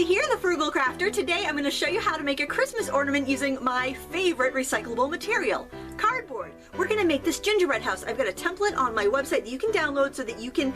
Lindsay here, the Frugal Crafter. Today I'm going to show you how to make a Christmas ornament using my favorite recyclable material, cardboard. We're going to make this gingerbread house. I've got a template on my website that you can download so that you can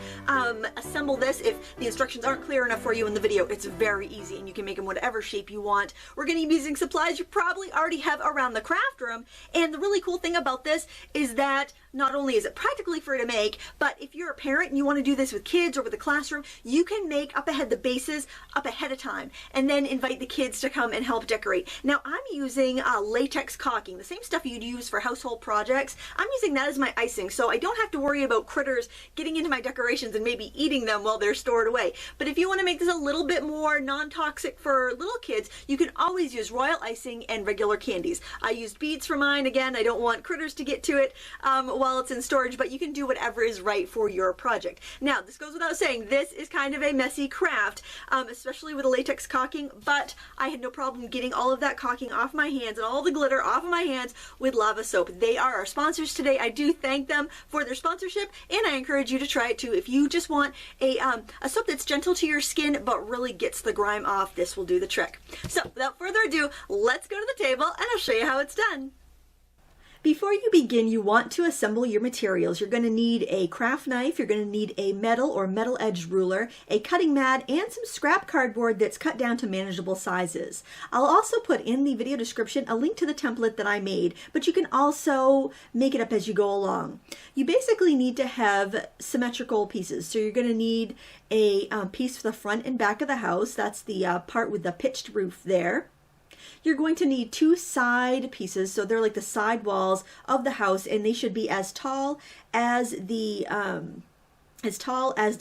assemble this if the instructions aren't clear enough for you in the video. It's very easy and you can make them whatever shape you want. We're going to be using supplies you probably already have around the craft room, and the really cool thing about this is that not only is it practically free to make, but if you're a parent and you want to do this with kids or with a classroom, you can make up bases up ahead of time and then invite the kids to come and help decorate. Now I'm using latex caulking, the same stuff you'd use for household projects. I'm using that as my icing, so I don't have to worry about critters getting into my decorations and maybe eating them while they're stored away. But if you want to make this a little bit more non-toxic for little kids, you can always use Royal Icing and regular candies. I used beads for mine. Again, I don't want critters to get to it while it's in storage, but you can do whatever is right for your project. Now, this goes without saying, this is kind of a messy craft, especially with the latex caulking, but I had no problem getting all of that caulking off my hands and all the glitter off of my hands with Lava Soap. They are our sponsors today. I do thank them for their sponsorship, and I encourage you to try it too. If you just want a soap that's gentle to your skin but really gets the grime off, this will do the trick. So without further ado, let's go to the table and I'll show you how it's done. Before you begin, you want to assemble your materials. You're going to need a craft knife, you're going to need a metal or metal edged ruler, a cutting mat, and some scrap cardboard that's cut down to manageable sizes. I'll also put in the video description a link to the template that I made, but you can also make it up as you go along. You basically need to have symmetrical pieces. So you're going to need a piece for the front and back of the house. That's the part with the pitched roof there. You're going to need two side pieces, so they're like the side walls of the house, and they should be as tall as the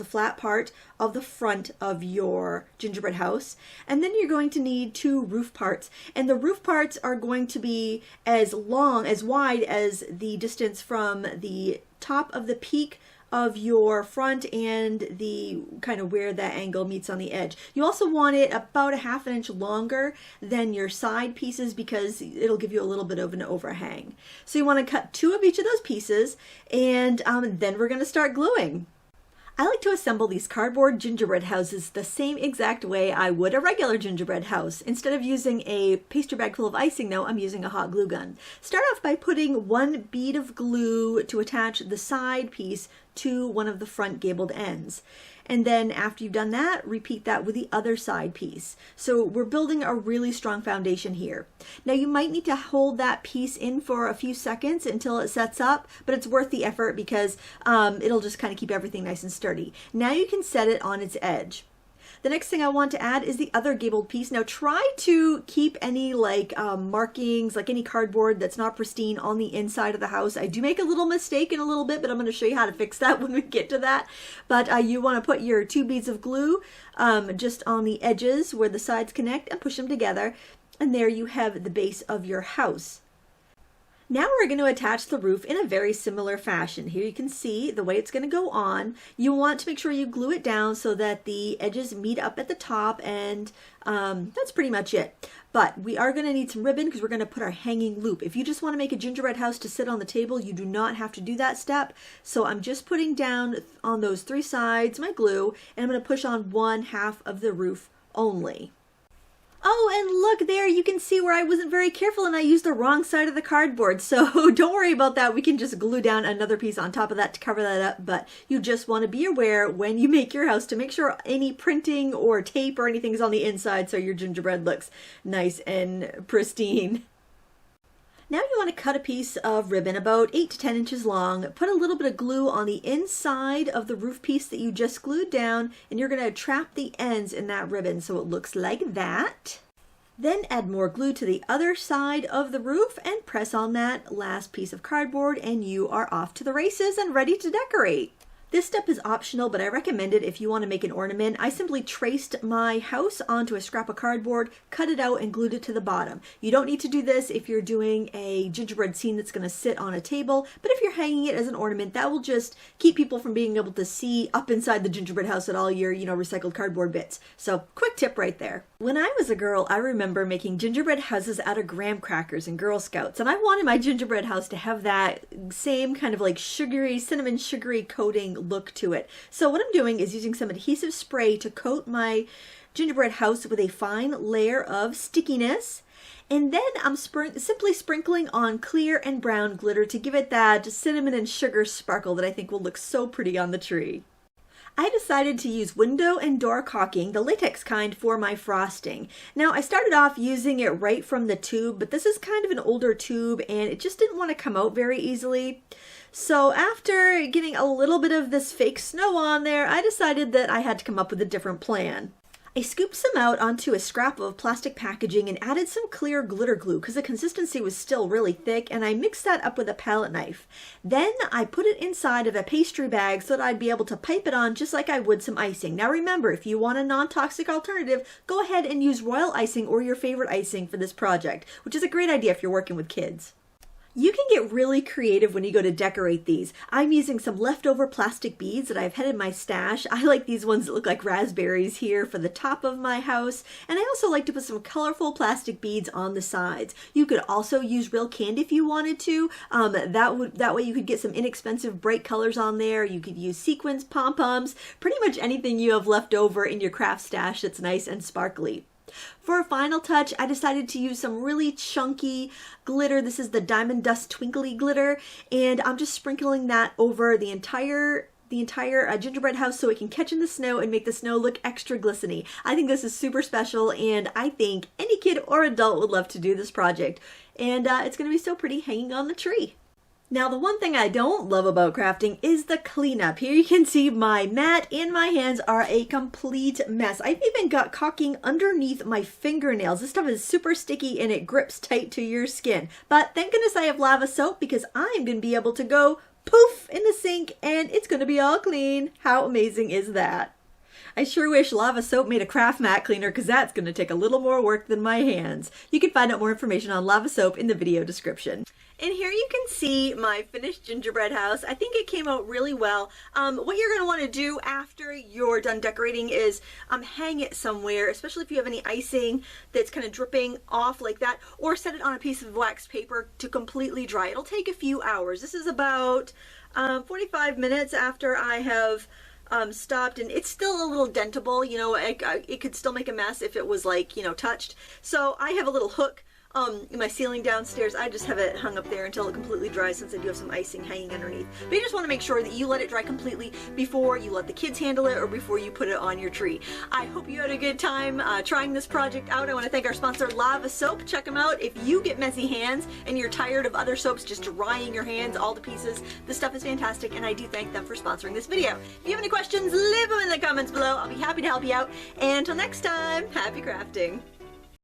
flat part of the front of your gingerbread house. And then you're going to need two roof parts, and the roof parts are going to be as wide as the distance from the top of the peak of your front and the kind of where that angle meets on the edge. You also want it about a ½ inch longer than your side pieces because it'll give you a little bit of an overhang. So you want to cut two of each of those pieces, and then we're going to start gluing. I like to assemble these cardboard gingerbread houses the same exact way I would a regular gingerbread house. Instead of using a pastry bag full of icing, though, I'm using a hot glue gun. Start off by putting one bead of glue to attach the side piece to one of the front gabled ends. And then after you've done that, repeat that with the other side piece. So we're building a really strong foundation here. Now you might need to hold that piece in for a few seconds until it sets up, but it's worth the effort because it'll just kind of keep everything nice and sturdy. Now you can set it on its edge. The next thing I want to add is the other gabled piece. Now try to keep any markings, like any cardboard that's not pristine on the inside of the house. I do make a little mistake in a little bit, but I'm going to show you how to fix that when we get to that. But you want to put your two beads of glue just on the edges where the sides connect and push them together. And there you have the base of your house. Now we're going to attach the roof in a very similar fashion. Here you can see the way it's going to go on. You want to make sure you glue it down so that the edges meet up at the top, and that's pretty much it. But we are going to need some ribbon because we're going to put our hanging loop. If you just want to make a gingerbread house to sit on the table, you do not have to do that step. So I'm just putting down on those three sides my glue, and I'm going to push on one half of the roof only. Oh, and look there, you can see where I wasn't very careful and I used the wrong side of the cardboard. So don't worry about that. We can just glue down another piece on top of that to cover that up. But you just want to be aware when you make your house to make sure any printing or tape or anything is on the inside so your gingerbread looks nice and pristine. Now you want to cut a piece of ribbon about 8 to 10 inches long, put a little bit of glue on the inside of the roof piece that you just glued down, and you're going to trap the ends in that ribbon so it looks like that. Then add more glue to the other side of the roof and press on that last piece of cardboard, and you are off to the races and ready to decorate. This step is optional, but I recommend it if you want to make an ornament. I simply traced my house onto a scrap of cardboard, cut it out, and glued it to the bottom. You don't need to do this if you're doing a gingerbread scene that's going to sit on a table, but if you're hanging it as an ornament, that will just keep people from being able to see up inside the gingerbread house at all your, recycled cardboard bits. So, quick tip right there. When I was a girl, I remember making gingerbread houses out of graham crackers and Girl Scouts, and I wanted my gingerbread house to have that same kind of like sugary, cinnamon sugary coating look to it. So what I'm doing is using some adhesive spray to coat my gingerbread house with a fine layer of stickiness. And then I'm simply sprinkling on clear and brown glitter to give it that cinnamon and sugar sparkle that I think will look so pretty on the tree. I decided to use window and door caulking, the latex kind, for my frosting. Now, I started off using it right from the tube, but this is kind of an older tube and it just didn't want to come out very easily. So after getting a little bit of this fake snow on there, I decided that I had to come up with a different plan. I scooped some out onto a scrap of plastic packaging and added some clear glitter glue because the consistency was still really thick, and I mixed that up with a palette knife. Then I put it inside of a pastry bag so that I'd be able to pipe it on just like I would some icing. Now remember, if you want a non-toxic alternative, go ahead and use Royal Icing or your favorite icing for this project, which is a great idea if you're working with kids. You can get really creative when you go to decorate these. I'm using some leftover plastic beads that I've had in my stash. I like these ones that look like raspberries here for the top of my house. And I also like to put some colorful plastic beads on the sides. You could also use real candy if you wanted to. That way you could get some inexpensive bright colors on there. You could use sequins, pom-poms, pretty much anything you have left over in your craft stash that's nice and sparkly. For a final touch, I decided to use some really chunky glitter. This is the Diamond Dust Twinkly glitter, and I'm just sprinkling that over the entire gingerbread house so it can catch in the snow and make the snow look extra glistening. I think this is super special, and I think any kid or adult would love to do this project. And it's going to be so pretty hanging on the tree. Now, the one thing I don't love about crafting is the cleanup. Here you can see my mat and my hands are a complete mess. I've even got caulking underneath my fingernails. This stuff is super sticky and it grips tight to your skin. But thank goodness I have lava soap because I'm going to be able to go poof in the sink and it's going to be all clean. How amazing is that? I sure wish lava soap made a craft mat cleaner because that's going to take a little more work than my hands. You can find out more information on lava soap in the video description. And here you can see my finished gingerbread house. I think it came out really well. What you're going to want to do after you're done decorating is hang it somewhere, especially if you have any icing that's kind of dripping off like that, or set it on a piece of wax paper to completely dry. It'll take a few hours. This is about 45 minutes after I have stopped, and it's still a little dentable. You know, it could still make a mess if it was like, you know, touched. So I have a little hook in my ceiling downstairs. I just have it hung up there until it completely dries since I do have some icing hanging underneath. But you just want to make sure that you let it dry completely before you let the kids handle it or before you put it on your tree. I hope you had a good time trying this project out. I want to thank our sponsor Lava Soap. Check them out. If you get messy hands and you're tired of other soaps just drying your hands all to pieces, this stuff is fantastic, and I do thank them for sponsoring this video. If you have any questions, leave them in the comments below. I'll be happy to help you out. And until next time, happy crafting.